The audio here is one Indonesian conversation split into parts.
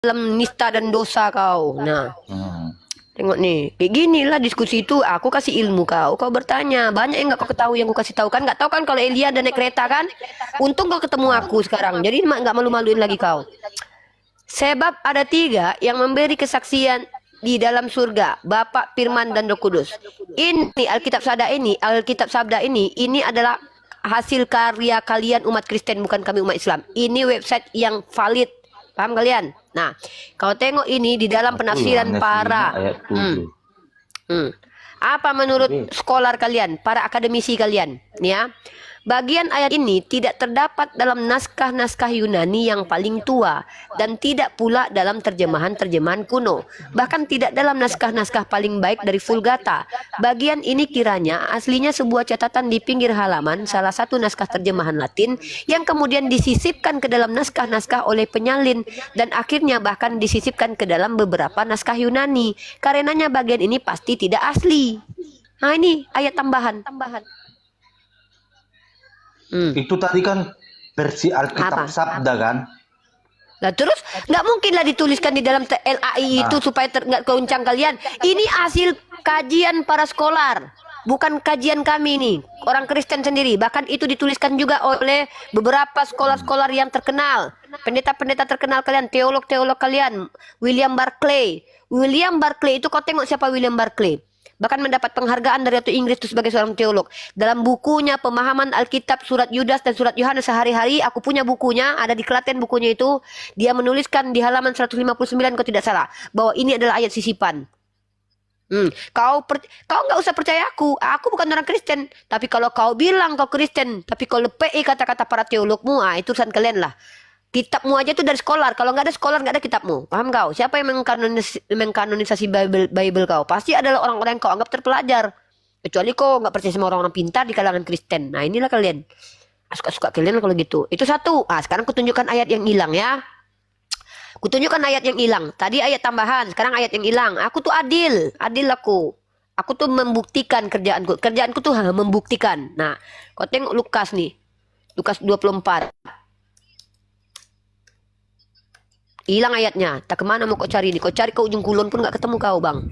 dalam nista dan dosa kau. Nah, Hmm. tengok nih, kayak gini lah diskusi itu. Aku kasih ilmu kau bertanya. Banyak yang nggak kau ketahui yang aku kasih tahu kan? Nggak tahu kan kalau Elia dan naik kereta kan? Untung kau ketemu aku sekarang. Jadi nggak malu-maluin lagi kau. Sebab ada tiga yang memberi kesaksian di dalam surga, Bapa, Firman, dan Roh Kudus. Ini Alkitab Sabda ini adalah hasil karya kalian umat Kristen, bukan kami umat Islam. Ini website yang valid. Paham kalian? Nah, kau tengok ini di dalam penafsiran Yohanes 5 para ayat 7. apa menurut skolar kalian, para akademisi kalian, ya? Bagian ayat ini tidak terdapat dalam naskah-naskah Yunani yang paling tua dan tidak pula dalam terjemahan-terjemahan kuno, bahkan tidak dalam naskah-naskah paling baik dari Vulgata. Bagian ini kiranya aslinya sebuah catatan di pinggir halaman salah satu naskah terjemahan Latin yang kemudian disisipkan ke dalam naskah-naskah oleh penyalin dan akhirnya bahkan disisipkan ke dalam beberapa naskah Yunani. Karenanya bagian ini pasti tidak asli. Nah, ini ayat tambahan. Itu tadi kan versi Alkitab Apa? Sabda kan? Nah terus nggak mungkin lah dituliskan di dalam LAI itu supaya nggak keuncang kalian. Ini hasil kajian para skolar, bukan kajian kami nih, orang Kristen sendiri. Bahkan itu dituliskan juga oleh beberapa skolar-skolar yang terkenal, pendeta-pendeta terkenal kalian, teolog-teolog kalian, William Barclay. William Barclay itu kau tengok siapa William Barclay. Bahkan mendapat penghargaan dari Ratu Inggris itu sebagai seorang teolog. Dalam bukunya Pemahaman Alkitab Surat Yudas dan Surat Yohanes Sehari-hari, aku punya bukunya, ada di Klaten bukunya itu. Dia menuliskan di halaman 159 kalau tidak salah, bahwa ini adalah ayat sisipan. Kau nggak usah percaya aku bukan orang Kristen. Tapi kalau kau bilang kau Kristen, tapi kau lepei kata-kata para teologmu, itu urusan kalian lah. Kitabmu aja tuh dari skolar. Kalau nggak ada skolar, nggak ada kitabmu. Paham kau? Siapa yang mengkanonisasi Bible kau? Pasti adalah orang-orang yang kau anggap terpelajar. Kecuali kau nggak percaya sama orang-orang pintar di kalangan Kristen. Nah inilah kalian. Suka-suka kalian kalau gitu. Itu satu. Sekarang kutunjukkan ayat yang hilang ya. Kutunjukkan ayat yang hilang. Tadi ayat tambahan. Sekarang ayat yang hilang. Aku tuh adil. Adil aku. Aku tuh membuktikan kerjaanku. Kerjaanku tuh membuktikan. Nah, kau tengok Lukas nih. Lukas 24. Hilang ayatnya. Tak kemana mau kau cari nih? Kau cari ke ujung kulon pun nggak ketemu kau bang.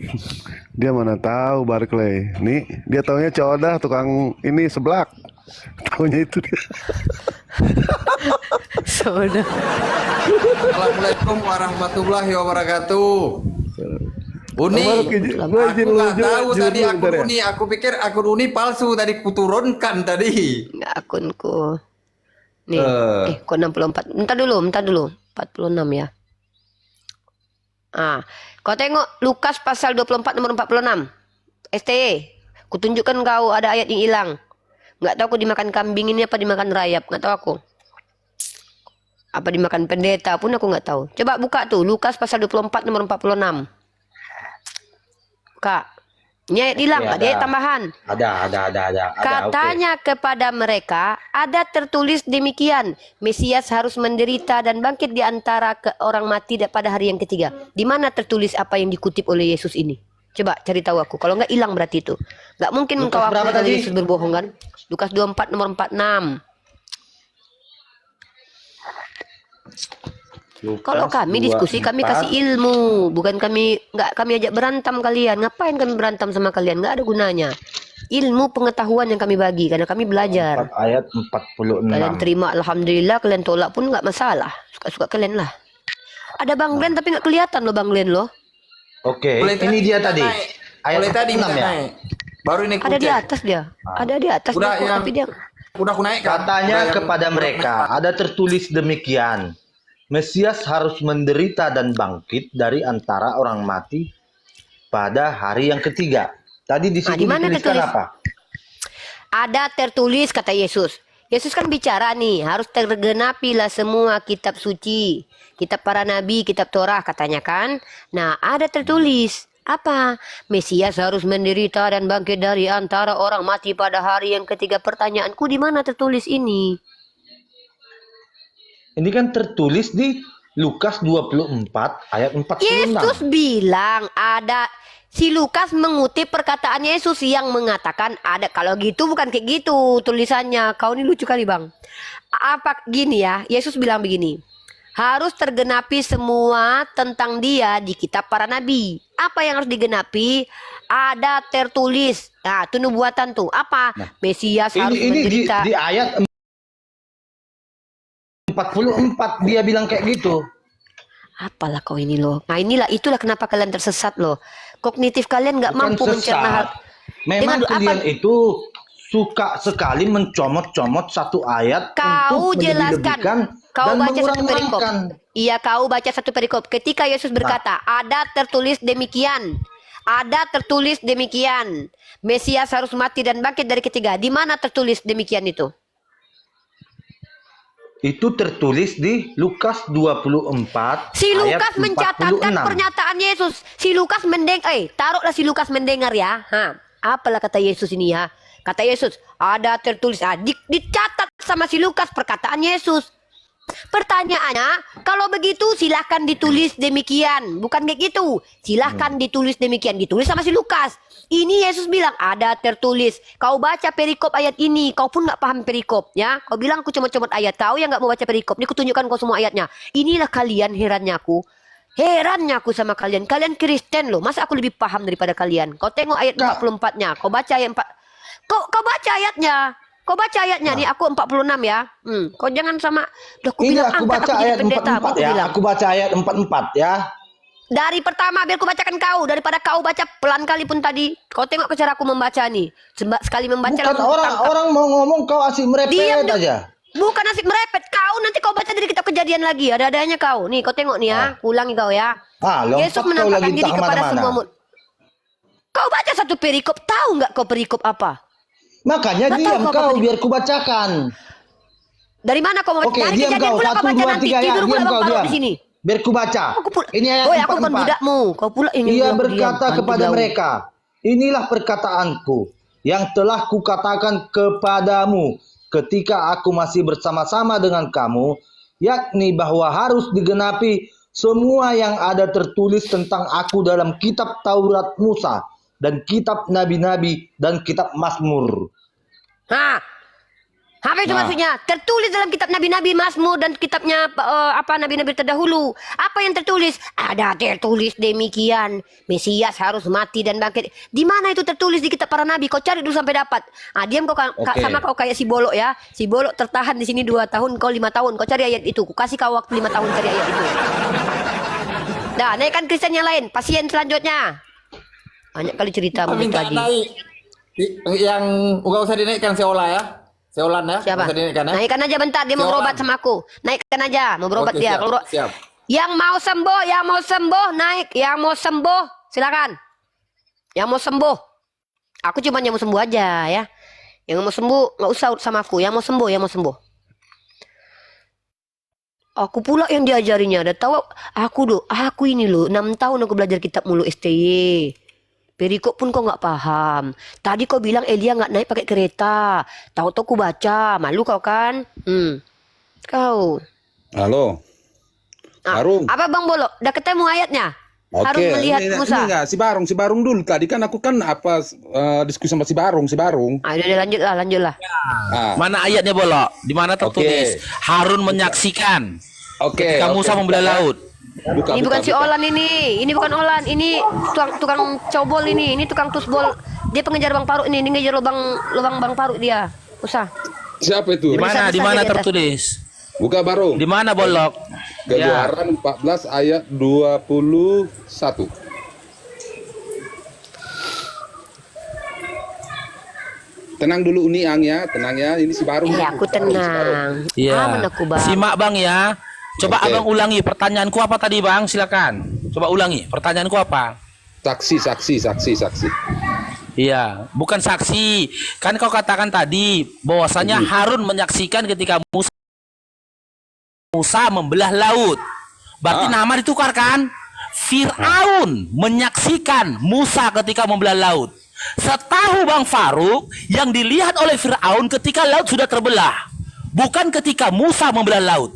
Dia mana tahu Barclay. Nih, dia taunya Codah tukang ini seblak. Taunya itu dia. Soda. Assalamualaikum warahmatullahi wabarakatuh. Uni, Gua izin aku lu nggak tahu jujur tadi dulu, akun bentar ya. Uni. Aku pikir akun Uni palsu tadi kuturunkan tadi. Nggak akunku. Nih, kok 64. Bentar dulu. 46 ya. Kau tengok Lukas pasal 24 nomor 46. STE. Kutunjukkan kau ada ayat yang hilang. Nggak tahu aku dimakan kambing ini apa dimakan rayap. Nggak tahu aku. Apa dimakan pendeta pun aku nggak tahu. Coba buka tuh Lukas pasal 24 nomor 46. Kak. Ini ayat hilang, Oke, ada ayat tambahan. Ada. Katanya kepada mereka, ada tertulis demikian, Mesias harus menderita dan bangkit di antara orang mati pada hari yang ketiga. Di mana tertulis apa yang dikutip oleh Yesus ini? Coba cari tahu aku. Kalau nggak hilang berarti itu. Nggak mungkin Lukas engkau berapa akui kalau tadi? Yesus berbohong kan? Lukas 24 nomor 46. Kalau kami diskusi, kami kasih ilmu, bukan kami ajak berantem kalian. Ngapain kami berantem sama kalian? Nggak ada gunanya. Ilmu pengetahuan yang kami bagi karena kami belajar. 4 ayat 46. Kalian terima, alhamdulillah. Kalian tolak pun nggak masalah. Suka-suka kalian lah. Ada Bang Glenn tapi nggak kelihatan loh Bang Glenn loh. Oke, Mulai ini dia tadi. Ayat Mulai tadi 46 ya. naik. Baru ini Ada di kucek. atas dia. Ada di atas Udah dia kok, yang tapi dia udah aku naik kan? Katanya Udah yang- kepada mereka, ada tertulis demikian. Mesias harus menderita dan bangkit dari antara orang mati pada hari yang ketiga. Tadi di situ di mana dituliskan tertulis? apa? ada tertulis kata Yesus. Yesus kan bicara nih, harus tergenapilah semua kitab suci, kitab para nabi, kitab Torah katanya kan. Nah, ada tertulis apa? Mesias harus menderita dan bangkit dari antara orang mati pada hari yang ketiga. Pertanyaanku, di mana tertulis ini? Ini kan tertulis di Lukas 24 ayat 46. Yesus bilang ada. Si Lukas mengutip perkataan Yesus yang mengatakan ada. Kalau gitu bukan kayak gitu tulisannya. Kau ini lucu kali bang. Apa gini ya? Yesus bilang begini. harus tergenapi semua tentang dia di kitab para nabi. Apa yang harus digenapi? Ada tertulis. Nah, itu nubuatan tuh. Apa? Mesias harus Ini menderita. di ayat 44 dia bilang kayak gitu. Apalah kau ini loh. Nah inilah, itulah kenapa kalian tersesat loh. Kognitif kalian nggak Bukan mampu mencerna hal. sesat. Memang Dengan kalian apa- itu suka sekali mencomot-comot satu ayat Kau untuk jelaskan. melebih-lebihkan Kau dan baca satu perikop. mengurang-urangkan. Iya, kau baca satu perikop. Ketika Yesus berkata, ada tertulis demikian. Ada tertulis demikian. Mesias harus mati dan bangkit dari ketiga. Di mana tertulis demikian itu? Itu tertulis di Lukas 24 Si ayat Lukas mencatatkan 46. pernyataan Yesus. Si Lukas taruhlah si Lukas mendengar ya. Apalah kata Yesus ini ya? Kata Yesus, ada tertulis. Dicatat sama si Lukas perkataan Yesus. Pertanyaannya, kalau begitu silahkan ditulis demikian. Bukan kayak gitu. Silahkan ditulis demikian. Ditulis sama si Lukas. Ini Yesus bilang ada tertulis. Kau baca perikop ayat ini, kau pun nggak paham perikop, ya? Kau bilang aku comot-comot ayat. Kau yang nggak mau baca perikop, ini kutunjukkan kau semua ayatnya. Inilah kalian, herannya aku sama kalian. Kalian Kristen loh. Masa aku lebih paham daripada kalian? Kau tengok ayat 44-nya. Kau baca ayat 4. Kau baca ayatnya. Kau baca ayatnya nih, aku 46 ya. Kau jangan sama. Udah aku Ini bilang aku angkat baca aku jadi ayat pendeta. 44 Aku ya. bilang. Aku baca ayat 44 ya. Dari pertama biar aku bacakan kau. Daripada kau baca pelan kali pun tadi. Kau tengok ke cara aku membaca nih. Sekali membaca Bukan langsung kutangkap. orang mau ngomong kau asik merepet Diam dong. aja. Bukan asik merepet. Kau nanti kau baca dari kitab Kejadian lagi. Ada-adanya kau. Nih kau tengok nih ya. Ulangi kau ya. Lompat Yesus kau menampakkan lagi diri entah kepada kemana-mana. semua Kau baca satu perikop. Tahu nggak kau perikop apa? Makanya Nggak diam tahu kau kau apa biar ku bacakan. Dari mana kau mau Oke, Dari diam Kejadian kau. pula kau 1, baca 2, nanti. 3 ya. Tidur pula Diam bang kau, taruh diam. di sini. Biar ku baca. Ini ayat Woi, aku bukan 44. budakmu. Kau pula yang Ia nyuruh aku berkata diam. kepada Anti mereka, inilah perkataanku yang telah kukatakan kepadamu ketika aku masih bersama-sama dengan kamu, yakni bahwa harus digenapi semua yang ada tertulis tentang aku dalam kitab Taurat Musa dan kitab Nabi-Nabi dan kitab Mazmur. Apa itu maksudnya? Tertulis dalam kitab Nabi-Nabi, Mazmur dan kitabnya Nabi-Nabi terdahulu. Apa yang tertulis? Ada tertulis demikian. Mesias harus mati dan bangkit. Di mana itu tertulis di kitab para nabi? Kau cari dulu sampai dapat. Diam kau sama kau kayak si Bolok ya. Si Bolok tertahan di sini 2 tahun, kau 5 tahun. Kau cari ayat itu. Ku kasih kau waktu 5 tahun cari ayat itu. Nah, naikkan Kristen yang lain. Pasien selanjutnya. Banyak kali cerita Minta tadi. naik. Yang enggak usah dinaikkan Seola ya. Seolan ya. Siapa? Nggak usah dinaikkan ya. Naikkan aja bentar, dia mau Seolan. berobat sama aku. Naikkan aja, mau berobat Oke, dia. siap, Kalau siap. yang mau sembuh naik. Yang mau sembuh, silakan. Yang mau sembuh. Aku cuma yang mau sembuh aja ya. Yang mau sembuh nggak usah sama aku. Yang mau sembuh. Aku pula yang diajarinya. Udah tahu aku ini loh 6 tahun aku belajar kitab mulu STY. Perikop pun kau nggak paham. Tadi kau bilang Elia nggak naik pakai kereta. Tahu-tahu ku baca. Malu kau kan? Kau. Halo. Barung. Apa Bang Bolok? Udah ketemu ayatnya? Harus Oke, melihat ini Musa. enggak, si Barung dulu. Tadi kan aku kan diskusi sama si Barung. Udah lanjutlah. Ah, Mana ayatnya Bolok? Di mana tertulis Harun menyaksikan Oke. ketika Musa membelah laut. Ini bukan si Olan ini. Ini bukan Olan. Ini tukang cobol ini. Ini tukang tusbol. Dia pengejar Bang Paruk ini. Dia ngejar lubang Bang Paruk dia. Usah. Siapa itu? Di mana? Di mana di atas. tertulis? Buka Barung. Di mana Bolok? Ya. Keluaran 14 ayat 21. Tenang dulu Uniang ya, tenang ya. Ini si Barung. Aku tenang. Iya. Aman aku Bang. Simak Bang ya. Coba Oke. Abang ulangi pertanyaanku apa tadi Bang? Silakan. Coba ulangi pertanyaanku apa? Saksi. Iya, bukan saksi. Kan kau katakan tadi bahwasanya Harun menyaksikan ketika Musa membelah laut. Berarti nama ditukar kan? Fir'aun menyaksikan Musa ketika membelah laut. Setahu Bang Faruk, yang dilihat oleh Fir'aun ketika laut sudah terbelah, bukan ketika Musa membelah laut.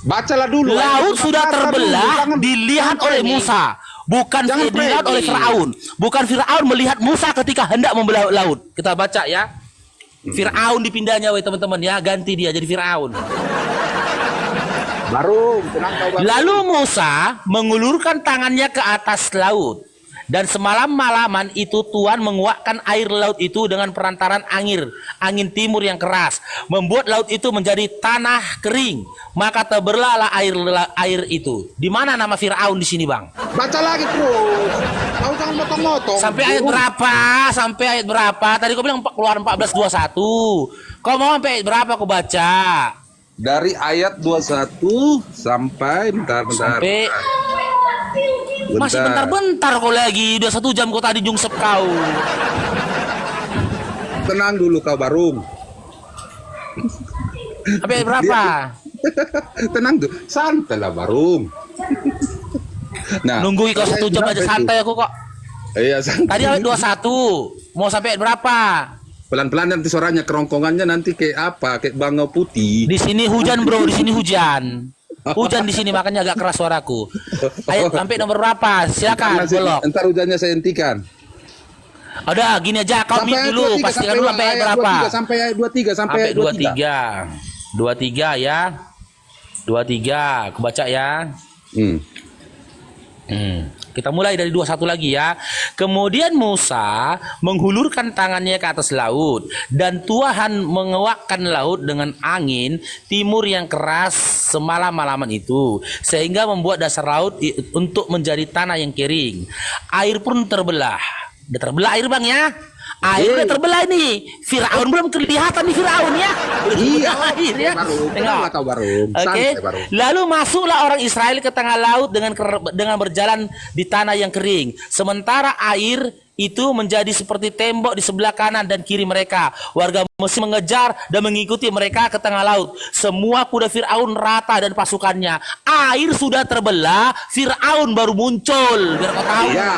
Bacalah dulu. Laut sudah terbelah dilihat oleh Musa, bukan Jangan dilihat oleh framing. Firaun. Bukan Firaun melihat Musa ketika hendak membelah laut. Kita baca ya. Firaun dipindahnya teman-teman ya, ganti dia jadi Firaun. Baru, tenang kau baru. Lalu Musa mengulurkan tangannya ke atas laut. Dan semalam-malaman itu Tuhan menguakkan air laut itu dengan perantaran angin timur yang keras, membuat laut itu menjadi tanah kering. Maka terbelahlah air itu. Di mana nama Firaun di sini, Bang? Baca lagi terus. Kau jangan motong-motong. Sampai ayat berapa? Sampai ayat berapa? Tadi kau bilang Keluaran 14:21. Kau mau sampai ayat berapa kau baca? Dari ayat 21 sampai bentar. Sampai masih bentar-bentar kau lagi. Udah 1 jam kau tadi jungsep kau. Tenang dulu kau Barung. Sampai ayat berapa? Tenang tuh, santai lah Barung. Nah, Nunggu kau 1 jam aja santai aku kok. Iya, santai. Tadi ayat 21. Mau sampai ayat berapa? Pelan-pelan nanti suaranya kerongkongannya nanti kayak apa? Kayak bangau putih. Di sini hujan, Bro. Di sini hujan. Hujan di sini makanya agak keras suaraku. Ayat sampai nomor berapa? Silakan, bolok. Entar hujannya saya hentikan. Ada, gini aja kau mute dulu, pastikan dulu sampai ayat berapa. Sampai ayat 23, sampai ayat 23. 23 ya. 23, aku baca ya. Kita mulai dari 21 lagi ya. Kemudian Musa menghulurkan tangannya ke atas laut, dan Tuhan menguakkan laut dengan angin timur yang keras semalam-malaman itu, sehingga membuat dasar laut untuk menjadi tanah yang kering. Air pun terbelah. Udah terbelah air, Bang ya. Air udah terbelah ini. Firaun belum kelihatan nih Firaun ya. Iya, air ya. Tenanglah kau Barung. Oke. Santai Barung. Lalu masuklah orang Israel ke tengah laut dengan berjalan di tanah yang kering. Sementara air itu menjadi seperti tembok di sebelah kanan dan kiri mereka. Warga Mesir mengejar dan mengikuti mereka ke tengah laut. Semua kuda Firaun rata dan pasukannya. Air sudah terbelah, Firaun baru muncul. Biar kau tahu. Iya.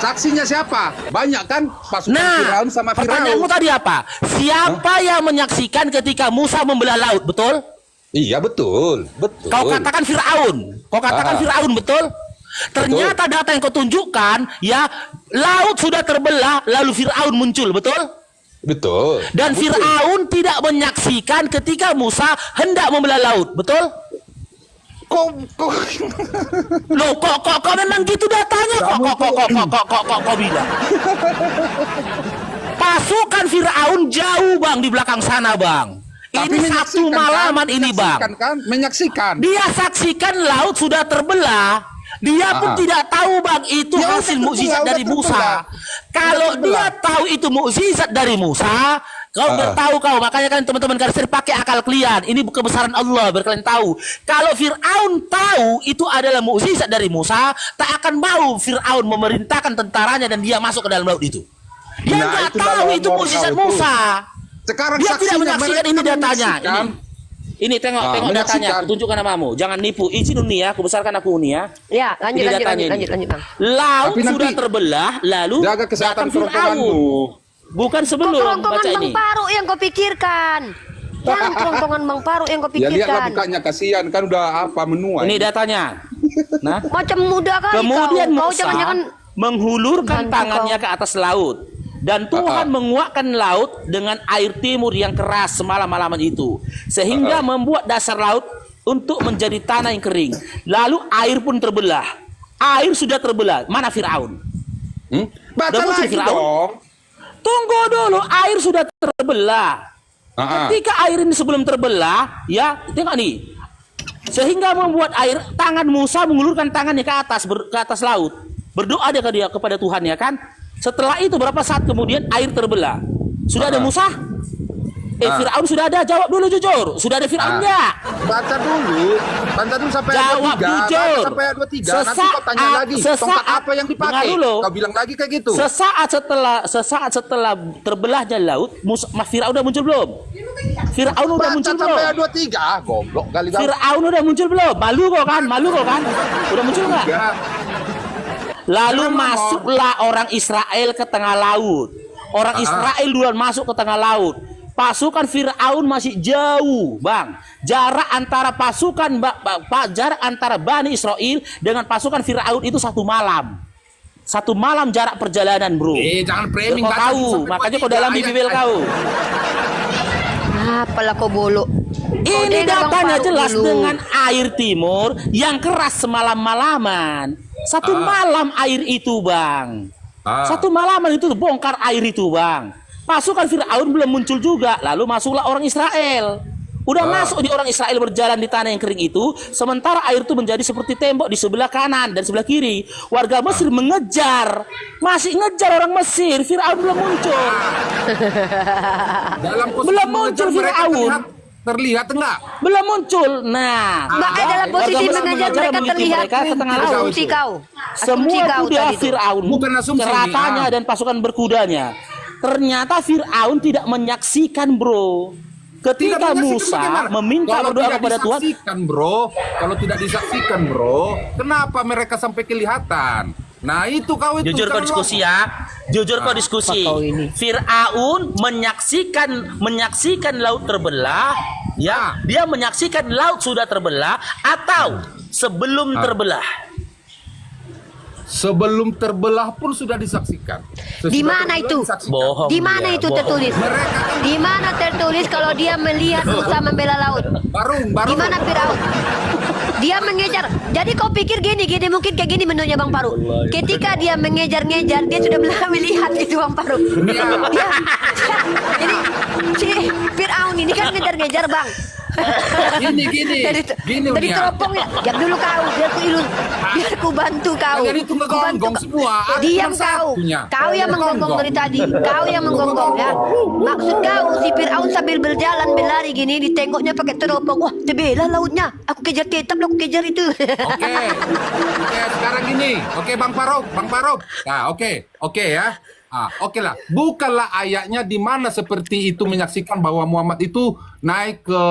Saksinya siapa? Banyak kan pasukan Firaun sama Firaun. Pertanyaanmu tadi apa? Siapa yang menyaksikan ketika Musa membelah laut, betul? Iya, betul. Betul. Kau katakan Firaun. Kau katakan Firaun, betul? Ternyata data yang kau tunjukkan, ya, laut sudah terbelah, lalu Firaun muncul, betul? Betul. Dan Betul. Firaun tidak menyaksikan ketika Musa hendak membelah laut, betul? Kok Loh, kok memang gitu datanya? Kok bilang? Pasukan Firaun jauh, Bang, di belakang sana, Bang. Tapi Ini satu menyaksikan, malaman kan? ini, Bang. Menyaksikan. Dia saksikan laut sudah terbelah. Dia pun tidak tahu, Bang, itu Ya, hasil udah mukjizat terbelah, dari udah Musa. terbelah. Kalau Udah dia terbelah. tahu itu mukjizat dari Musa, kau biar tahu kau. Makanya kan teman-teman Karsir pakai akal kalian. Ini kebesaran Allah, biar kalian tahu. Kalau Firaun tahu itu adalah mukjizat dari Musa, tak akan mau Firaun memerintahkan tentaranya dan dia masuk ke dalam laut itu. Dia Nah, nggak itulah tahu itu nomor mukjizat kau itu. Musa. Sekarang Dia tidak saksinya, menyaksikan mereka ini datanya. menyaksikan. Ini tengok datanya. menyaksikan. Aku tunjukkan namamu. Jangan nipu. Izin Uni ya. Aku besarkan aku Uni ya. Ya, lanjut, Ini lanjut, datanya lanjut, ini. lanjut, Bang. Laut Tapi nanti sudah terbelah, lalu jaga kesehatan datang Firaun. kerongkonganmu. Bukan Kok sebelum kerongkongan baca Bang ini. Paru yang kau pikirkan? Jangan kerongkongan Bang Paru yang kau Ya lihatlah pikirkan. mukanya, kasihan kan udah apa menuai. Ini datanya. Nah, Macam muda kali kemudian kau. Kau Musa jangan-jangan menghulurkan Bantu tangannya kau. ke atas laut. Dan Tuhan menguakkan laut dengan air timur yang keras semalam-malaman itu. Sehingga membuat dasar laut untuk menjadi tanah yang kering. Lalu air pun terbelah. Air sudah terbelah. Mana Firaun? Baca Udah muncul lagi Firaun? dong. Tunggu dulu, air sudah terbelah. Ah. Ketika air ini sebelum terbelah, ya, tengok nih. Sehingga membuat air, tangan Musa mengulurkan tangannya ke atas laut. Berdoa dia kepada Tuhan ya kan. Setelah itu berapa saat kemudian air terbelah. Sudah ada Musa? Firaun sudah ada, jawab dulu jujur. Sudah ada Firaun enggak? Baca dulu sampai Jawab ayat 23. jujur. Baca sampai ayat 23. Nanti kau tanya lagi, tongkat apa yang dengar dipakai? dulu. Kau bilang lagi kayak gitu. Sesaat setelah terbelahnya laut, Firaun udah muncul belum? Firaun udah Baca muncul sampai belum? ayat 23. Goblok kali kau. Firaun udah muncul belum? Malu kok kan? Udah muncul nggak? Enggak. Lalu Jangan masuklah orang Israel ke tengah laut. Orang Israel duluan masuk ke tengah laut. Pasukan Firaun masih jauh, Bang. Jarak antara jarak antara Bani Israel dengan pasukan Firaun itu 1 malam. 1 malam jarak perjalanan, bro. Jangan framing. Kau tahu, makanya kau dalam bibel kau. Nah, Apalah kau bolok. Kau Ini dengar Bang datanya Faruk jelas dulu. dengan air timur yang keras semalam-malaman. Satu malam air itu, Bang. Satu malaman itu bongkar air itu, Bang. Pasukan Fir'aun belum muncul juga. Lalu masuklah orang Israel. Udah masuk di orang Israel berjalan di tanah yang kering itu. Sementara air itu menjadi seperti tembok di sebelah kanan dan sebelah kiri. Warga Mesir mengejar. Masih ngejar orang Mesir. Fir'aun belum muncul. Dalam posisi Belum mengejar muncul mereka Firaun. terlihat enggak? Belum muncul. Nah, Makanya dalam posisi warga Mesir mengejar mereka mengikuti terlihat. mereka ke tengah laut. Asumsi kau. Asumsi Semua kau kuda tadi tuh. Fir'aun, Bukan asumsi keratanya ini, dan pasukan berkudanya. Ternyata Fir'aun tidak menyaksikan, bro. Ketika menyaksikan Musa bagaimana? meminta Kalau berdoa tidak kepada Tuhan, disaksikan, bro. Kalau tidak disaksikan, bro, kenapa mereka sampai kelihatan? Nah, itu kau itu. jujur kau jangan diskusi ngomong. ya, jujur kau diskusi. Apa kau ini? Fir'aun menyaksikan laut terbelah, ya, dia menyaksikan laut sudah terbelah atau sebelum terbelah. Sebelum terbelah pun sudah disaksikan. Di mana itu? Bohong. Di mana dia, itu bohong. tertulis? Di mana tertulis kalau dia melihat Musa membela laut? Barung. Di mana Firaun? Dia mengejar. Jadi kau pikir gini mungkin kayak gini menurutnya Bang Faruk. Ketika dia mengejar-ngejar, dia sudah melihat itu Bang Faruk. Dia, jadi si Firaun ini kan ngejar-ngejar Bang. Gini. Dari Gini, Unia. teropong ya. Jam dulu kau, biar ku bantu kau. Kalian itu Ku bantu ngegonggong kau. semua. Aku Diam cuma kau. satunya. Kau yang menggonggong Ngegonggong. dari tadi. Kau yang menggonggong ya. Maksud kau si Firaun sambil berjalan berlari gini ditengoknya pakai teropong. Wah, tebelah lautnya. Aku kejar kitab, aku kejar itu. Oke, sekarang gini. Oke, Bang Faruk. Nah, oke ya. Oke lah. Bukanlah ayatnya di mana seperti itu menyaksikan bahwa Muhammad itu naik ke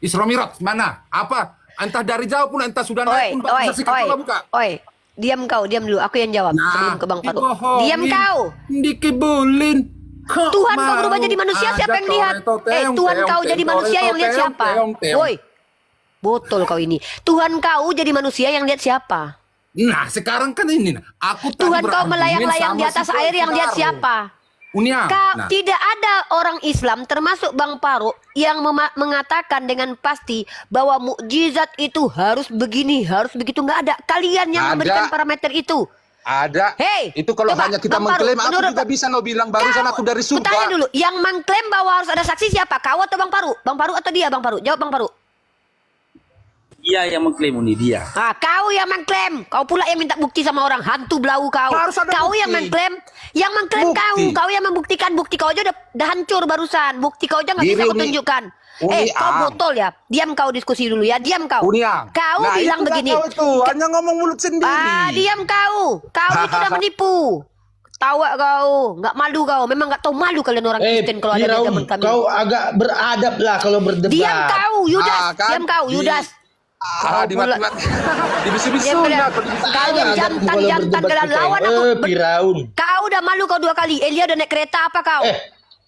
Isra Mi'raj. Mana? Apa? Entah dari jauh pun, entah sudah naik pun, saksikan coba buka. Oi. Diam kau, diam dulu. Aku yang jawab sebelum ke Bang Faruk. dibohongin, Diam kau. Dikibulin. Kok Tuhan kau mau berubah jadi manusia, siapa yang ada lihat? teong, Tuhan teong, kau teong, jadi teong, manusia yang lihat teong, siapa? teong, teong. Woi, botol kau ini. Tuhan kau jadi manusia yang lihat siapa? Nah, sekarang kan ini. Aku tadi Tuhan kau berargumen melayang-layang sama di atas si air yang lihat Firaun. siapa? Unia. Kau, tidak ada orang Islam termasuk Bang Faruk yang mengatakan dengan pasti bahwa mukjizat itu harus begini, harus begitu. Nggak ada. Kalian yang Ada. memberikan parameter itu. Ada. Hei, Itu kalau coba, hanya kita Bang Faruk, mengklaim, aku menurut- juga bisa no bilang barusan aku dari surga. Tanya dulu, yang mengklaim bahwa harus ada saksi siapa? Kau atau Bang Faruk? Bang Faruk atau dia Bang Faruk? Jawab Bang Faruk. Dia yang mengklaim ini dia. Kau yang mengklaim. Kau pula yang minta bukti sama orang. Hantu belau kau. Harus ada Kau bukti. yang mengklaim. Yang mengklaim Bukti. kau. Kau yang membuktikan. Bukti kau aja udah hancur barusan. Bukti kau aja nggak Diri bisa kau Uni- tunjukkan. Uni Kau Ang. botol ya. Diam kau diskusi dulu ya. Diam kau. Uniang. Kau Nah, bilang itulah begini. Kau itu hanya ngomong mulut sendiri. Diam kau. Kau itu udah menipu. Tawa kau. Nggak malu kau. Memang nggak tahu malu kalian orang Kristen kalau ada di Firaun, zaman kami. kau agak beradab lah kalau berdebat. Diam kau, Yudas. Kan? Diam kau, Yudas. Di mati-mati. Dibisi-bisi Diam, diam. aku dibisi. Kau yang jantan Kalau jantan berdebat kalian kita. lawan aku. Firaun. Kau udah malu kau 2 kali. Elia udah naik kereta apa kau?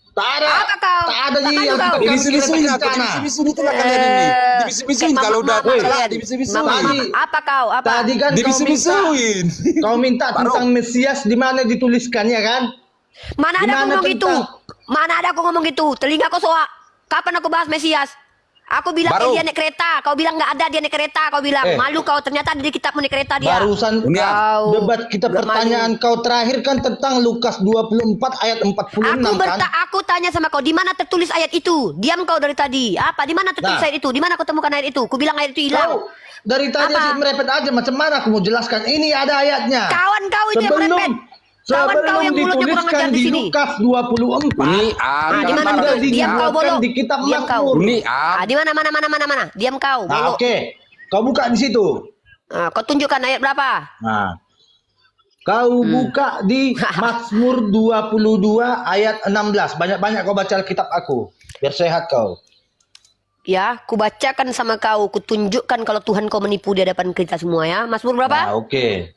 Tak ada. Apa kau? Tak ada Tak yang malu kau? kita Dibisi-bisiin aku, istana. dibisi-bisiin itulah kalian ini. Dibisi-bisiin Kayak kalau udah mama salah kalian. dibisi-bisiin. Mama, apa kau? Apa? Tadi kan Dibisi-bisiin. kau minta tentang Mesias di mana dituliskannya kan? Mana ada aku Gimana ngomong gitu? tentang- Mana ada aku ngomong gitu? Telinga kau soak. Kapan aku bahas Mesias? Aku bilang Baru. Elia naik kereta. Kau bilang nggak ada dia naik kereta. Kau bilang malu kau. Ternyata ada di kitabmu naik kereta dia. Barusan Kau debat kita nggak pertanyaan kau terakhir kan tentang Lukas 24 ayat 46 kan? Aku tanya sama kau, di mana tertulis ayat itu? Diam kau dari tadi. Apa? Di mana tertulis Nah. ayat itu? Di mana kau temukan ayat itu? Ku bilang ayat itu hilang. Kau dari tadi Apa? asyik merepet aja macam mana aku mau jelaskan. Ini ada ayatnya. Kawan kau itu yang merepet. Kawan kau yang mulutnya kurang ajar dituliskan di di sini. Lukas 24. Ini Di mana Ada betul? Diam kau bolok. di kitab Diam kau. Mazmur. Ini Di mana? Diam kau Nah, bolok. oke. Kau buka di situ. Kau tunjukkan ayat berapa? Nah. Kau buka di Mazmur 22 ayat 16. Banyak-banyak kau baca kitab aku. Biar sehat kau. Ya, ku bacakan sama kau, ku tunjukkan kalau Tuhan kau menipu di hadapan kita semua ya. Mazmur Nah, berapa? oke.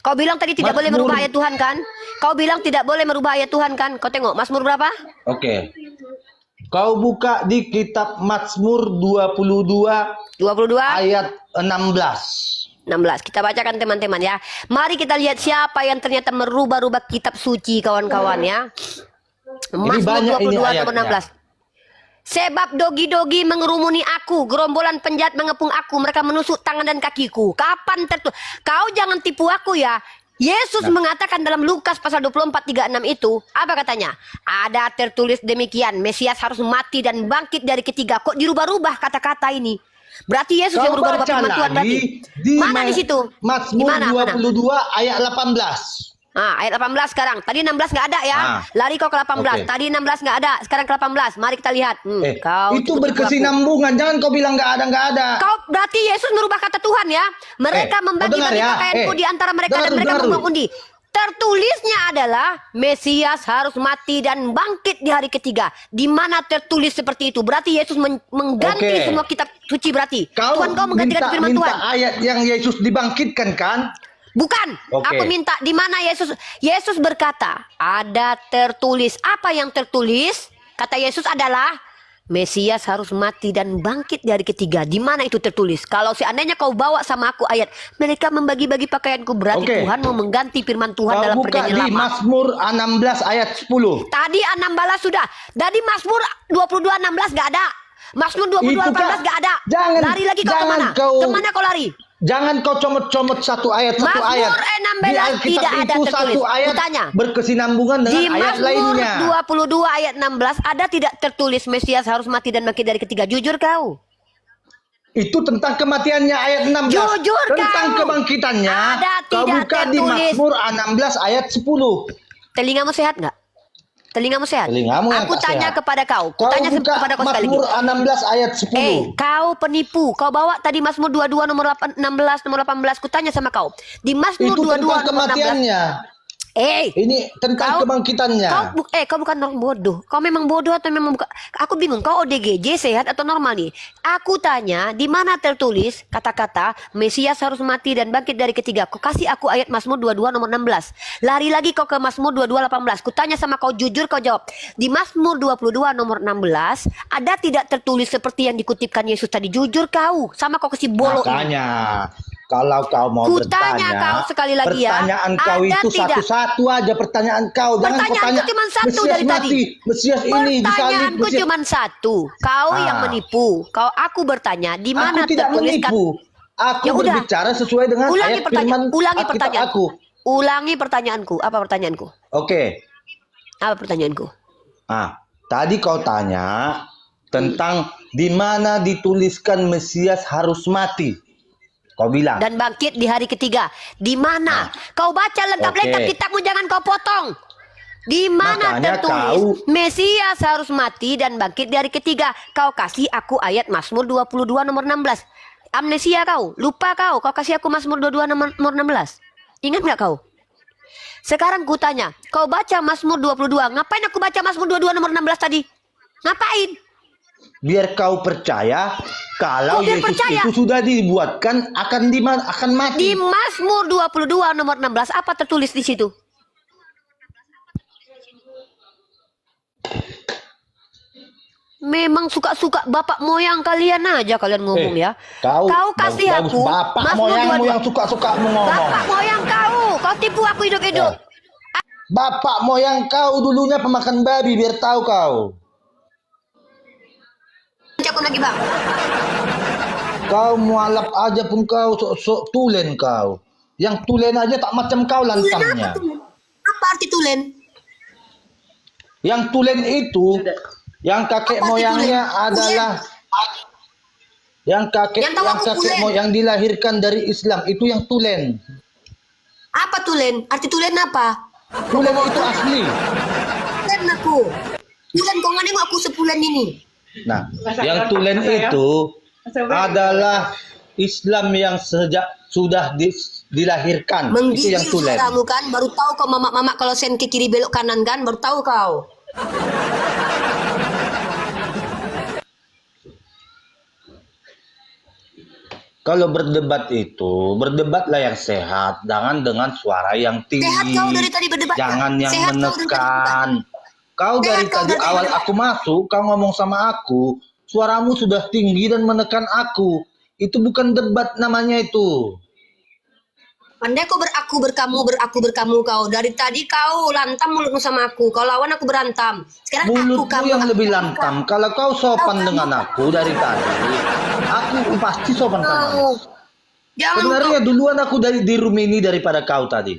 Kau bilang tadi tidak boleh Mazmur. merubah ayat Tuhan kan? Kau bilang tidak boleh merubah ayat Tuhan kan? Kau tengok Mazmur berapa? Oke. Kau buka di kitab Mazmur 22 22 ayat 16. 16. Kita bacakan teman-teman ya. Mari kita lihat siapa yang ternyata merubah-rubah kitab suci kawan-kawan ya. Mazmur banyak ini 22 atau ayatnya. 16. Sebab dogi-dogi mengerumuni aku, gerombolan penjahat mengepung aku, mereka menusuk tangan dan kakiku. Kapan tertulis? Kau jangan tipu aku ya. Yesus mengatakan dalam Lukas pasal 24:36 itu, apa katanya? Ada tertulis demikian, Mesias harus mati dan bangkit dari ketiga. Kok dirubah-rubah kata-kata ini? Berarti Yesus yang Kau merubah-rubah baca firman Tuhan berarti. di Mana di situ? Di Mazmur mana? 22 ayat 18. Ayat 18 sekarang. Tadi 16 nggak ada ya. Lari kau ke 18. Oke. Tadi 16 nggak ada. Sekarang ke 18. Mari kita lihat. Kau Itu cukup berkesinambungan. Jangan kau bilang nggak ada. Kau berarti Yesus merubah kata Tuhan ya. Mereka kau membagi-bagi dengar ya. pakaianku di antara mereka Dengar dan mereka dulu. membuang undi. Tertulisnya adalah Mesias harus mati dan bangkit di hari ketiga. Di mana tertulis seperti itu? Berarti Yesus mengganti Oke. semua kitab suci berarti. Kau Tuhan kau menggantikan firman minta Tuhan. ayat yang Yesus dibangkitkan kan? Bukan. Oke. Aku minta di mana Yesus berkata, ada tertulis. Apa yang tertulis? Kata Yesus adalah Mesias harus mati dan bangkit di hari ketiga. Di mana itu tertulis? Kalau seandainya kau bawa sama aku ayat, mereka membagi-bagi pakaianku, berarti Oke. Tuhan mau mengganti firman Tuhan Kau dalam buka perjanjian di lama. Mazmur 16 ayat 10. Tadi 16 sudah. Dari Mazmur 22:16 gak ada. Mazmur 22:18 Kan- gak ada. Jangan- Lari lagi kau jangan kemana? kau- Kemana kau lari? Jangan kau comot-comot satu ayat. Mazmur 16 Di Alkitab tidak ada itu tertulis. satu ayat Kutanya. berkesinambungan dengan Di ayat Mazmur lainnya. 22 ayat 16 ada tidak tertulis Mesias harus mati dan bangkit dari ketiga? Jujur kau. Itu tentang kematiannya ayat 16. Jujur Tentang kau. kebangkitannya. Ada Kau tidak buka di tertulis. Mazmur 16 ayat 10. Telingamu sehat nggak? Telingamu sehat? Telingamu yang Aku tak tanya sehat. kepada kau. Kau Kutanya buka kepada kau sekali Mazmur lagi. 16 ayat 10. Kau penipu. Kau bawa tadi Mazmur 22 nomor 16 nomor 18. Kutanya sama kau. Di Mazmur Itu 22 tentang nomor 16. kematiannya. Ini tentang Kau- kebangkitannya. Kau bukan orang bodoh. Kau memang bodoh atau memang bukan? Aku bingung. Kau ODGJ sehat atau normal nih? Aku tanya, di mana tertulis kata-kata Mesias harus mati dan bangkit dari ketiga? Kau kasih aku ayat Mazmur 22 nomor 16. Lari lagi kau ke Mazmur 22 18. Ku tanya sama kau jujur kau jawab. Di Mazmur 22 nomor 16 ada tidak tertulis seperti yang dikutipkan Yesus tadi? Jujur kau. Sama kau kasih bolo ini. Makanya kalau kau mau Kutanya bertanya, kau sekali lagi ya, pertanyaan kau ada itu tidak? satu-satu aja pertanyaan kau. Jangan kau Pertanyaanku tanya cuma satu Mesias dari tadi. mati, Mesias ini disalib, Pertanyaanku Mesias. cuma satu. Kau yang menipu. Aku bertanya di mana Aku tidak tertuliskan? menipu. Aku Ya udah. berbicara sesuai dengan ayat firman Ulangi Alkitab pertanyaanku. aku. Ulangi pertanyaanku. Apa pertanyaanku? Oke. Apa pertanyaanku? Tadi kau tanya tentang di mana dituliskan Mesias harus mati. Kau bilang. Dan bangkit di hari ketiga. Di mana? Kau baca lengkap-lengkap Oke. kitabmu, jangan kau potong. Di mana Makanya tertulis Mesias harus mati dan bangkit di hari ketiga? Kau kasih aku ayat Mazmur 22 nomor 16. Amnesia kau, lupa kau kasih aku Mazmur 22 nomor 16. Ingat nggak kau? Sekarang ku tanya, kau baca Mazmur 22, ngapain aku baca Mazmur 22 nomor 16 tadi? Ngapain? Biar kau percaya kalau Biar Yesus percaya. itu sudah dibuatkan akan Di mati. Mazmur 22 nomor 16 apa tertulis di situ? Memang suka-suka bapak moyang kalian aja kalian ngomong ya. Kau kasih bagus, aku bapak Mazmur moyangmu 22. yang suka-suka ngomong. Bapak moyang kau tipu aku hidup-hidup. Bapak moyang kau dulunya pemakan babi, biar tahu kau. Aku lagi bang. Kau mualaf aja pun kau sok-sok tulen kau. Yang tulen aja tak macam kau lantangnya. Apa arti tulen? Yang tulen itu, yang kakek Apa arti moyangnya tulen? adalah yang kakek Yang tahu aku tulen. yang dilahirkan dari Islam itu yang tulen. Apa tulen? Arti tulen apa? Tulen itu asli. Tulen aku. Tulen kau nggak nengok aku sebulan ini. Nah, yang tulen itu adalah Islam yang sejak sudah dilahirkan. Itu yang Menggigil tulen. suaramu kan, baru tahu kau mamak-mamak kalau sen ke kiri belok kanan kan, baru tahu kau. Kalau berdebat itu, berdebatlah yang sehat, jangan dengan suara yang tinggi. Sehat kau dari tadi berdebat, Jangan ya? yang Sehat kau dari tadi menekan. Kau Sehat dari kau tadi dari awal tadi. aku masuk, kau ngomong sama aku, suaramu sudah tinggi dan menekan aku. Itu bukan debat namanya itu. Pandai kau aku berkamu kau. Dari tadi kau lantam mulutmu sama aku. Kau lawan aku berantam. Sekarang aku Mulutmu kamu. yang lebih lantam. Kalau kau sopan dengan aku dari tadi, aku pasti sopan sama kamu. Kau. Jangan Sebenarnya duluan aku di room ini daripada kau tadi.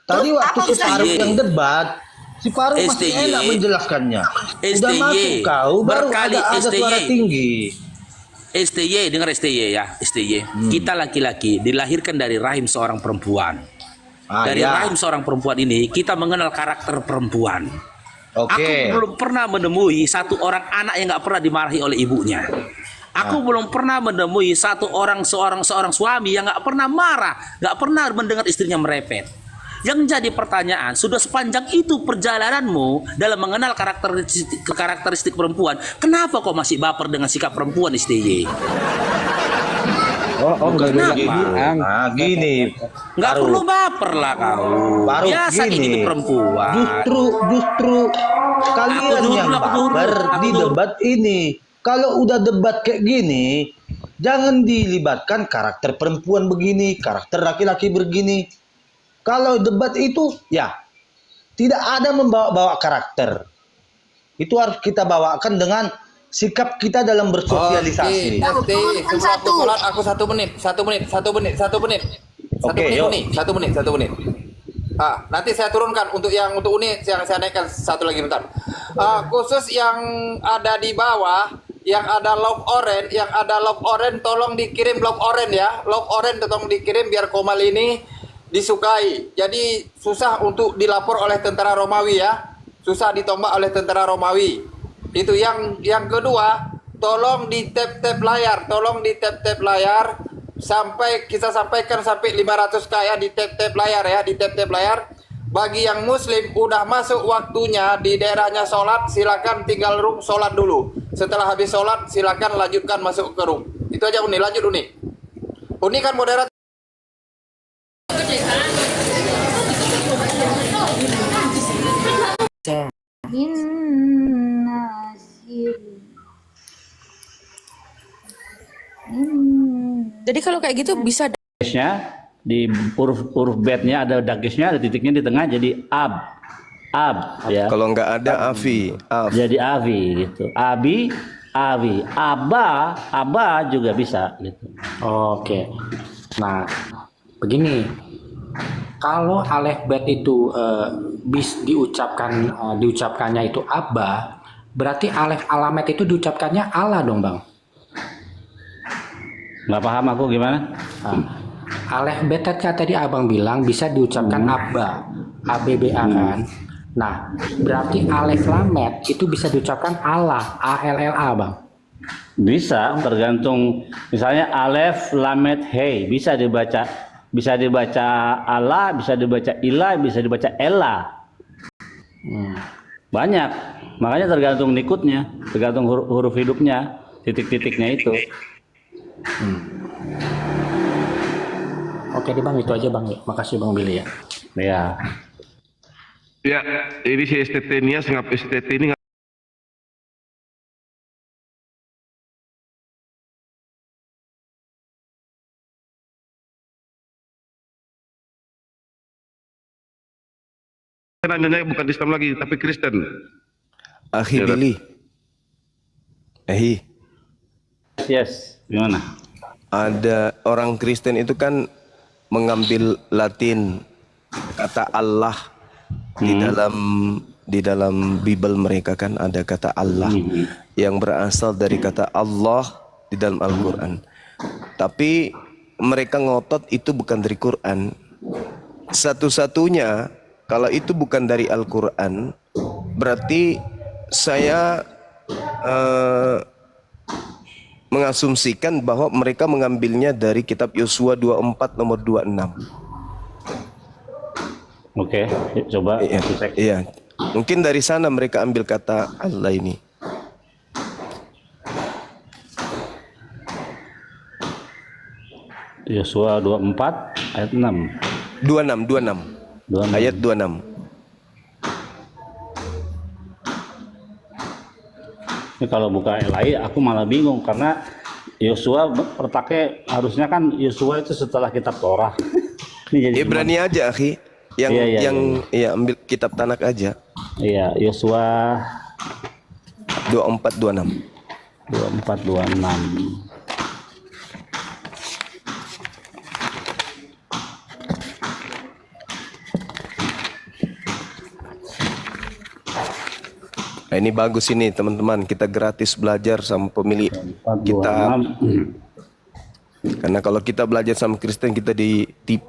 Tadi waktu apa si Ustaz? Faruk yang debat, si Faruk masih STY. enak menjelaskannya. Udah STY. masuk kau, baru Berkali ada suara STY. tinggi. STY, dengar STY ya, STY. Kita laki-laki dilahirkan dari rahim seorang perempuan. Dari Ya. rahim seorang perempuan ini kita mengenal karakter perempuan. Aku Oke. belum pernah menemui satu orang anak yang nggak pernah dimarahi oleh ibunya. Aku belum pernah menemui seorang suami yang nggak pernah marah, nggak pernah mendengar istrinya merepet. Yang jadi pertanyaan, sudah sepanjang itu perjalananmu dalam mengenal karakteristik perempuan, kenapa kok masih baper dengan sikap perempuan, STY? Bukan Kenapa? begitu. Nah, gini. Nggak Faruk. perlu baper lah kau. Faruk, Biasa kayak gini. gitu perempuan. Justru kalian dulu, yang aku dulu, baper aku di dulu. debat ini. Kalau udah debat kayak gini, jangan dilibatkan karakter perempuan begini, karakter laki-laki begini. Kalau debat itu, ya tidak ada membawa-bawa karakter. Itu harus kita bawakan dengan sikap kita dalam bersosialisasi. Oke, Turunkan sebelum aku satu. sholat aku 1 menit. Satu menit. Oke, yuk. Uni, 1 menit. Nanti saya turunkan untuk Uni yang saya naikkan satu lagi bentar. Khusus yang ada di bawah, yang ada love orange, tolong dikirim love orange ya. Love orange tolong dikirim biar Komal ini disukai. Jadi susah untuk dilapor oleh tentara Romawi ya. Susah ditombak oleh tentara Romawi. Itu yang kedua, tolong di tap layar sampai kita sampaikan sampai 500k ya, di tap layar. Bagi yang muslim udah masuk waktunya di daerahnya sholat, silakan tinggal room sholat dulu. Setelah habis sholat silakan lanjutkan masuk ke room. Itu aja Uni, lanjut Uni. Uni kan moderator. Jadi kalau kayak gitu bisa di huruf bednya ada dagesnya, ada titiknya di tengah jadi ab ya. Kalau nggak ada Avi, Jadi avi gitu. Avi, aba juga bisa gitu. Oke. Nah, begini. Kalau alef bet itu diucapkannya itu abba, berarti alef alamet itu diucapkannya ala dong, Bang. Nggak paham aku gimana? Alef bet tadi Abang bilang bisa diucapkan abba, abba kan. Nah, berarti alef lamet itu bisa diucapkan ala, alla, Bang. Bisa, tergantung. Misalnya alef lamet hei bisa dibaca ala, bisa dibaca ila, bisa dibaca ella. Banyak. Makanya tergantung nikutnya, tergantung huruf hidupnya, titik-titiknya itu. Oke deh Bang, itu aja Bang ya. Makasih Bang Billy ya. Ya. Ya, ini si STT Nia, sengap STT ini nanya bukan Islam lagi, tapi Kristen. Akhi Billy. Yes, gimana? Ada orang Kristen itu kan mengambil Latin kata Allah di dalam Bible mereka kan ada kata Allah yang berasal dari kata Allah di dalam Al-Quran. Tapi mereka ngotot itu bukan dari Quran. Satu-satunya kalau itu bukan dari Al-Quran, berarti saya mengasumsikan bahwa mereka mengambilnya dari kitab Yosua 24 nomor 26. Oke, coba Iya, cek. iya. Mungkin dari sana mereka ambil kata Allah ini. Yosua 24 ayat 6. 26. Ayat 26. Ini kalau buka LAI aku malah bingung karena Yosua letaknya harusnya kan Yosua itu setelah kitab Torah. Ini jadi Ibrani aja, akhi. Yang Iya, ya ambil kitab Tanak aja. Iya, Yosua 24-26. 24-26. Nah, ini bagus ini teman-teman, kita gratis belajar sama pemilik kita. 24-26. Karena kalau kita belajar sama Kristen kita ditipu.